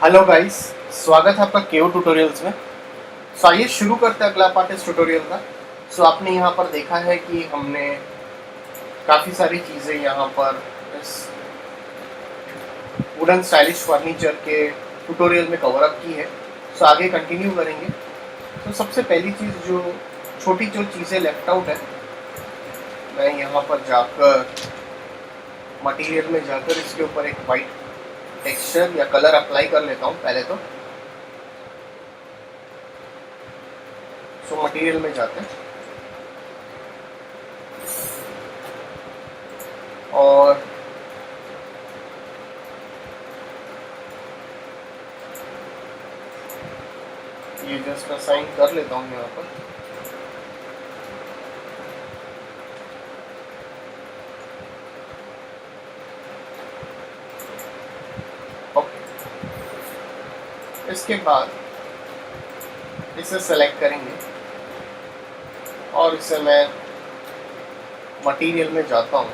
Hello guys, स्वागत है आपका केओ ट्यूटोरियल्स में। आइए शुरू करते हैं अगला पार्ट इस ट्यूटोरियल का। आपने यहाँ पर देखा है कि हमने काफ़ी सारी चीज़ें यहाँ पर इस वुडन स्टाइलिश फर्नीचर के ट्यूटोरियल में कवर अप की है। आगे कंटिन्यू करेंगे। सबसे पहली चीज़ जो छोटी जो चीज़ें लेफ्ट आउट है, मैं यहाँ पर जाकर मटेरियल में जाकर इसके ऊपर एक वाइट टेक्सचर या कलर अप्लाई कर लेता हूँ पहले तो। मटेरियल में जाते हैं और ये जस्ट असाइन कर लेता हूँ यहाँ पर। ओके, इसके बाद इसे सेलेक्ट करेंगे और इसे मैं मटेरियल में जाता हूँ,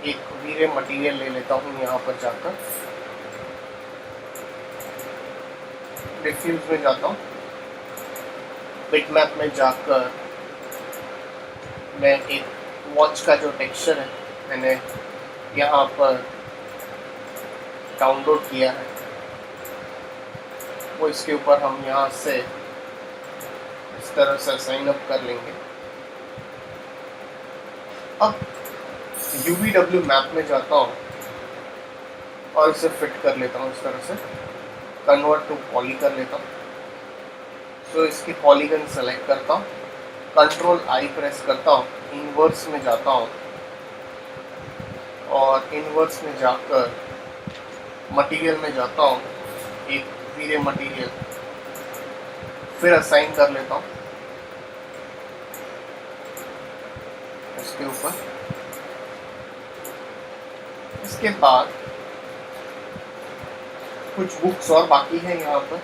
एक वीरे मटेरियल ले लेता हूँ यहाँ पर जाकर, डिफ्यूज में जाता हूँ, बिटमैप में जाकर मैं एक वॉच का जो टेक्सचर है मैंने यहाँ पर डाउनलोड किया है वो इसके ऊपर हम यहाँ से इस तरह से साइन अप कर लेंगे। अब UVW मैप में जाता हूँ और इसे फिट कर लेता हूँ इस तरह से, कन्वर्ट टू पॉली कर लेता हूँ। इसकी पॉलीगन सेलेक्ट करता हूँ, कंट्रोल आई प्रेस करता हूँ, इनवर्स में जाता हूँ और इनवर्स में जाकर मटेरियल में जाता हूँ, एक वीरे मटेरियल फिर असाइन कर लेता हूँ इसके ऊपर। इसके बाद कुछ बुक्स और बाकी है यहाँ पर।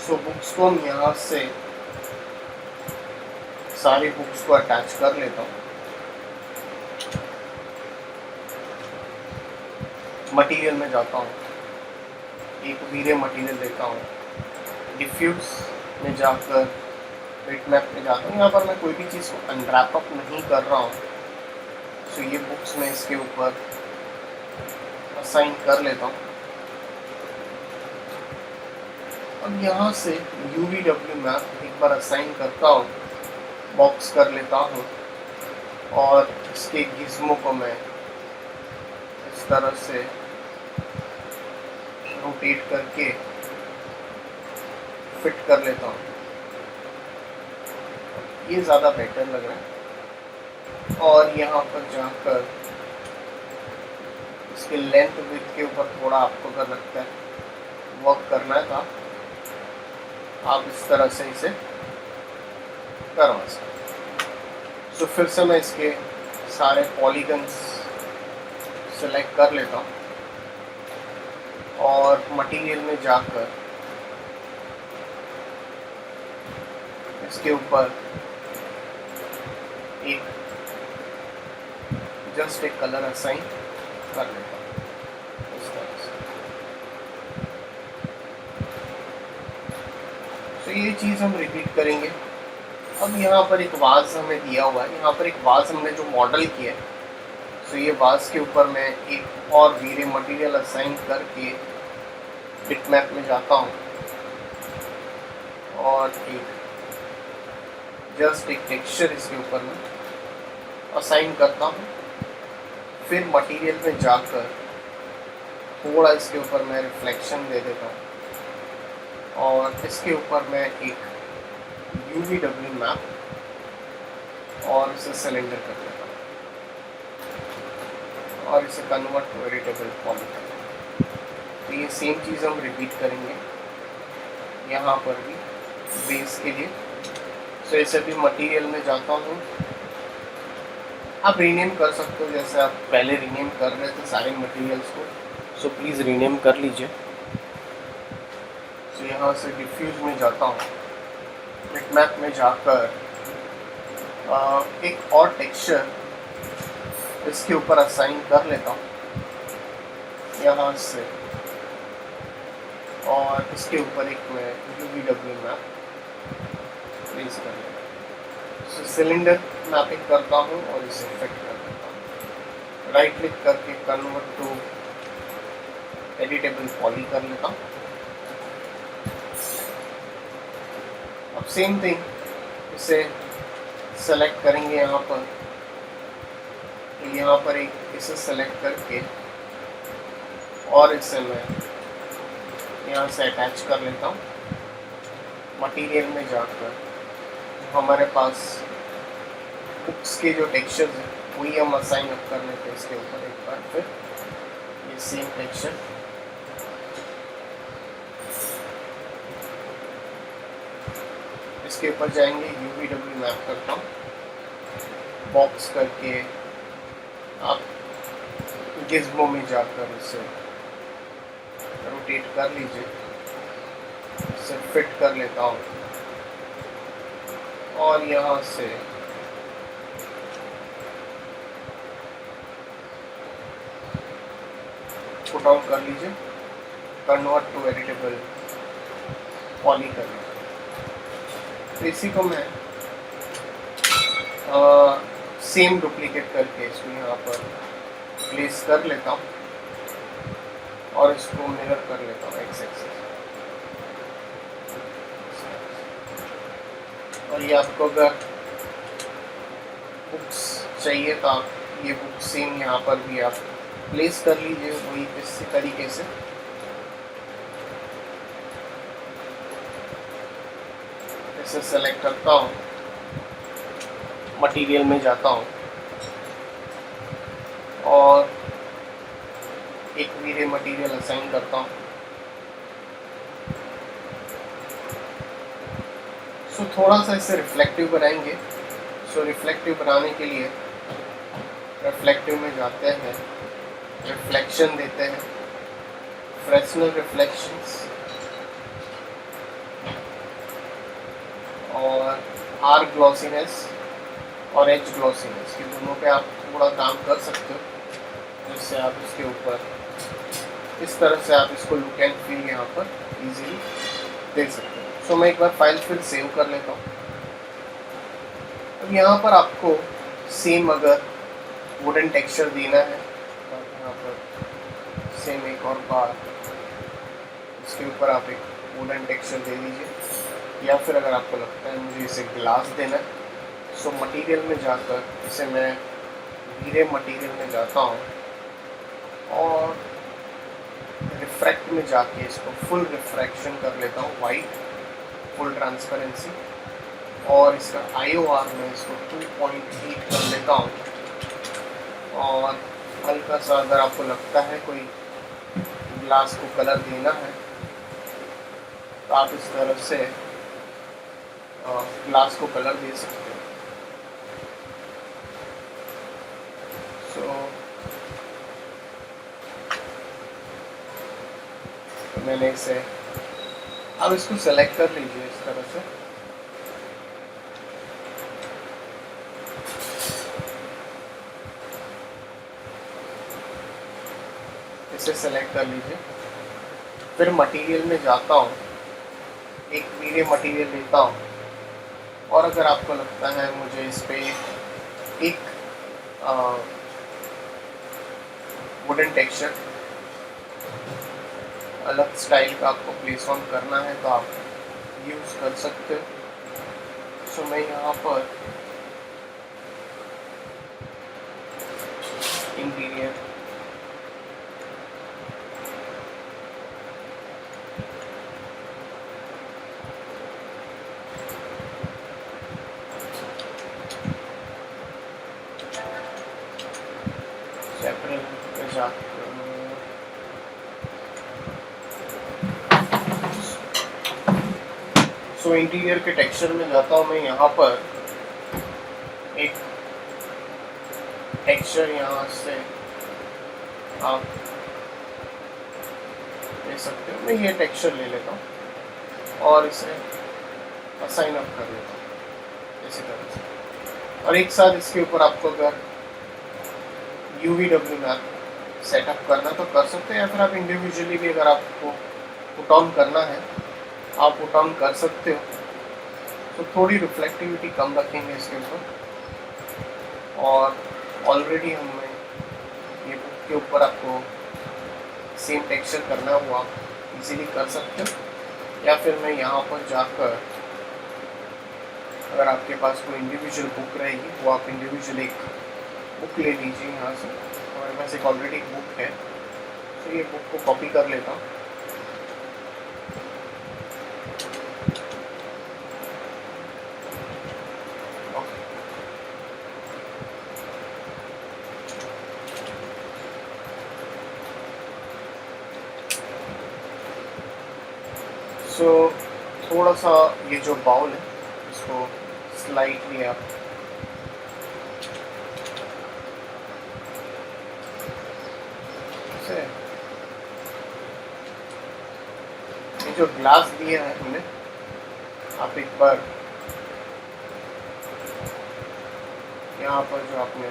बुक्स को हम यहाँ से सारी बुक्स को अटैच कर लेता हूँ। मटेरियल में जाता हूँ, एक वीरे मटेरियल लेता हूँ, डिफ्यूज में जाकर बिटमैप में जाता हूँ। यहाँ पर मैं कोई भी चीज़ को अनरैप अप नहीं कर रहा हूँ। ये बुक्स में इसके ऊपर असाइन कर लेता हूँ। अब यहाँ से UVW मैप एक बार असाइन करता हूँ, बॉक्स कर लेता हूँ और इसके गिज़्मो को मैं इस तरह से रोटेट करके फिट कर लेता हूँ। ये ज़्यादा बेटर लग रहा है। और यहाँ पर जाकर इसके लेंथ विड्थ के ऊपर थोड़ा आपको अगर लगता है वर्क करना है तो आप इस तरह से इसे करवा सकते। फिर से मैं इसके सारे पॉलीगन्स सेलेक्ट कर लेता हूँ और मटेरियल में जाकर इसके ऊपर एक जस्ट एक कलर असाइन कर लेता हूँ इस तरह से। ये चीज़ हम रिपीट करेंगे। अब यहाँ पर एक वाज हमें दिया हुआ है, यहाँ पर एक वाज हमने जो मॉडल किया है, ये वाज के ऊपर मैं एक और वीरे मटेरियल असाइन करके बिटमैप में जाता हूँ और जस्ट एक टेक्सचर इसके ऊपर मैं असाइन करता हूँ। फिर मटेरियल में जाकर थोड़ा इसके ऊपर मैं रिफ्लेक्शन दे देता हूँ और इसके ऊपर मैं एक UVW मैप और इसे सिलेंडर कर देता हूँ और इसे कन्वर्ट टू एडिटेबल पॉलीगन। तो ये सेम चीज़ हम रिपीट करेंगे यहाँ पर भी बेस के लिए। इसे भी मटेरियल में जाता हूँ, आप रीनेम कर सकते हो जैसे आप पहले रीनेम कर रहे थे सारे मटेरियल्स को। प्लीज़ रीनेम कर लीजिए। यहाँ से डिफ्यूज में जाता हूँ, बिटमैप में जाकर एक और टेक्सचर इसके ऊपर असाइन कर लेता हूँ यहाँ से और इसके ऊपर एक मैं UVW मैप प्लेस कर लेता हूँ। सिलेंडर मैपिंग करता हूँ और इसे फिट कर देता हूँ। राइट क्लिक करके कन्वर्ट टू एडिटेबल पॉली कर लेता हूँ। अब सेम थिंग इसे सेलेक्ट करेंगे यहाँ पर, तो यहाँ पर एक इसे सेलेक्ट करके और इसे मैं यहाँ से अटैच कर लेता हूँ। मटेरियल में जाकर हमारे पास बुक्स के जो टेक्सचर्स हैं वही हम असाइन अप कर लेते हैं इसके ऊपर एक बार फिर। ये सेम टेक्सचर इसके ऊपर जाएंगे, UVW मैप करता हूँ, बॉक्स करके आप गिज़्मो में जाकर इसे रोटेट कर लीजिए, इसे फिट कर लेता हूँ और यहाँ से पुट आउट कर लीजिए, कन्वर्ट टू एडिटेबल पॉली कर लीजिए। तो इसी को मैं सेम डुप्लीकेट करके इसको यहाँ पर प्लेस कर लेता हूँ और इसको मिरर कर लेता हूँ एक्स एक्सिस। और ये आपको अगर बुक्स चाहिए तो आप ये बुक सेम यहाँ पर भी आप प्लेस कर लीजिए वही इसी तरीके से। इसे सेलेक्ट करता हूँ, मटेरियल में जाता हूँ और एक वीरे मटेरियल असाइन करता हूँ। सो थोड़ा सा इसे रिफ्लेक्टिव बनाएंगे। सो रिफ्लेक्टिव बनाने के लिए रिफ्लेक्टिव में जाते हैं, रिफ्लेक्शन देते हैं, फ्रेस्नेल रिफ्लेक्शंस और आर ग्लॉसीनेस और एच ग्लॉसीनेस के दोनों पे आप थोड़ा काम कर सकते हो, जिससे आप इसके ऊपर इस तरह से आप इसको लुक एंड फील यहाँ पर इजीली दे सकते हो। सो मैं एक बार फाइल फिर सेव कर लेता हूँ। अब यहाँ पर आपको सेम अगर वुडन टेक्सचर देना है तो यहाँ पर सेम एक और बार इसके ऊपर आप एक वुडन टेक्सचर दे दीजिए, या फिर अगर आपको लगता है मुझे इसे ग्लास देना है, सो मटेरियल में जाकर इसे मैं हीरे मटेरियल में जाता हूँ और रिफ्रैक्ट में जाके इसको फुल रिफ्रैक्शन कर लेता हूँ, वाइट फुल ट्रांसपेरेंसी, और इसका IOR में इसको 2.8 कर लेता हूँ। और हल्का सा अगर आपको लगता है कोई ग्लास को कलर देना है तो आप इस तरह से ग्लास को कलर दे सकते हैं। तो मैंने इसे अब इसको सेलेक्ट कर लीजिए इस तरह से। इसे सेलेक्ट कर लीजिए, फिर मटेरियल में जाता हूँ, एक वीरे मटेरियल लेता हूँ और अगर आपको लगता है मुझे इस पे एक वुडन टेक्सचर अलग स्टाइल का आपको प्लेस ऑन करना है तो आप यूज़ कर सकते हो। सो मैं यहाँ पर इंटीरियर सेपरेट में जाकर सो इंटीरियर के टेक्सचर में जाता हूँ मैं। यहाँ पर एक टेक्सचर यहाँ से आप ले सकते हो, मैं ये टेक्सचर ले लेता हूँ और इसे असाइन अप कर लेता हूँ इसी तरह से। और एक साथ इसके ऊपर आपको अगर UVW मैप सेटअप करना तो कर सकते हैं, या फिर आप इंडिविजुअली भी अगर आपको पुट ऑन करना है आप पुट ऑन कर सकते हो। तो थोड़ी रिफ्लेक्टिविटी कम रखेंगे इसके ऊपर, और ऑलरेडी हमने ये बुक के ऊपर आपको सेम टेक्सचर करना है वो आप इजीली कर सकते हो। या फिर मैं यहाँ पर जाकर, अगर आपके पास कोई इंडिविजुअल बुक रहेगी वो आप इंडिविजुअल एक बुक ले लीजिए यहाँ से। हमारे पास एक ऑलरेडी एक बुक है, तो ये बुक को कॉपी कर लेता हूँ। सो थोड़ा सा ये जो बाउल है इसको स्लाइटली आप से, ये जो ग्लास दिया है हमने, आप एक बार यहाँ पर जो आपने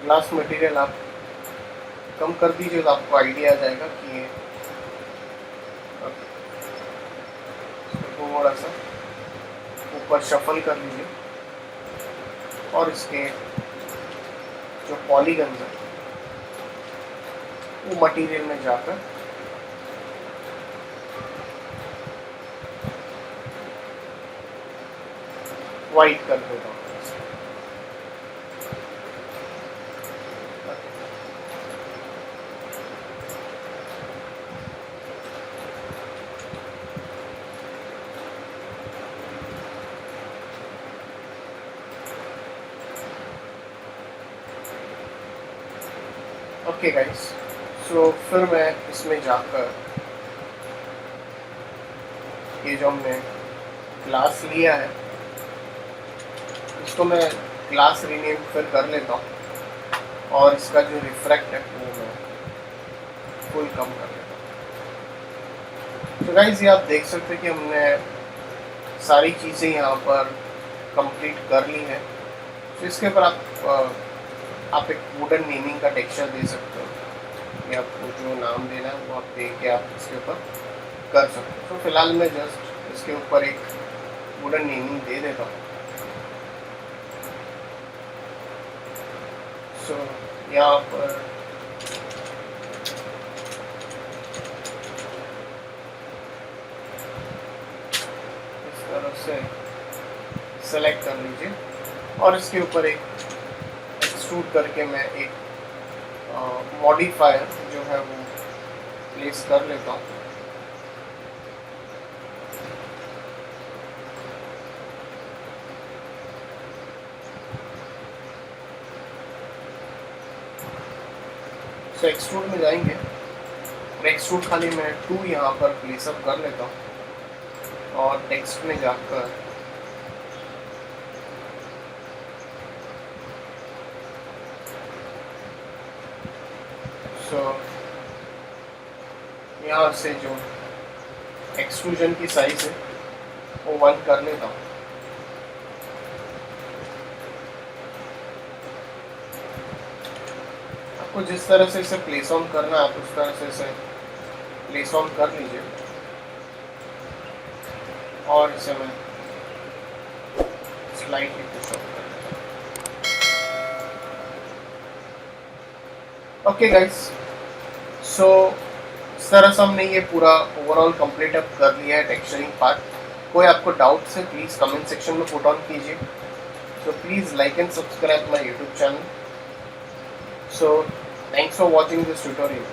ग्लास मटेरियल आप कम कर दीजिए तो आपको आइडिया आ जाएगा कि ये थोड़ा सा ऊपर शफल कर लीजिए, और इसके जो पॉलीगन्स है वो मटेरियल में जाकर वाइट कर देता हूँ। ओके गाइस, सो फिर मैं इसमें जाकर ये जो हमने ग्लास लिया है इसको मैं ग्लास रीनेम फिर कर लेता हूँ, और इसका जो रिफ्रैक्ट है वो मैं फुल कम कर लेता हूँ। तो गाइस ये आप देख सकते हैं कि हमने सारी चीज़ें यहाँ पर कंप्लीट कर ली है। तो इसके ऊपर आप एक वुडन नेमिंग का टेक्सचर दे सकते हो, या आपको जो नाम देना है वो आप दे के आप इसके ऊपर कर सकते हो। तो फिलहाल मैं जस्ट इसके ऊपर एक वुडन नेमिंग दे देता हूँ। सो यहाँ पर इस तरह से सेलेक्ट कर लीजिए, और इसके ऊपर एक एक्सट्रूड करके मैं एक मॉडिफायर जो है वो प्लेस कर लेता हूँ। तो एक्सट्रूड में जाएंगे और एक्सट्रूड खाली मैं 2 यहाँ पर प्लेसअप कर लेता हूँ, और टेक्स्ट में जाकर यहाँ से जो एक्सट्रूजन की साइज है वो 1 कर लेता हूँ। आपको जिस तरह से इसे प्लेस ऑन करना है आप उस तरह से इसे प्लेस ऑन कर लीजिए, और इसे मैं स्लाइटली पुश ऑन कर लेता हूँ। ओके गाइस, सो इस तरह से हमने ये पूरा ओवरऑल कंप्लीट अप कर लिया है टेक्सचरिंग पार्ट। कोई आपको डाउट्स है प्लीज़ कमेंट सेक्शन में पुट ऑन कीजिए। So please like and subscribe my YouTube channel. So thanks for watching this tutorial.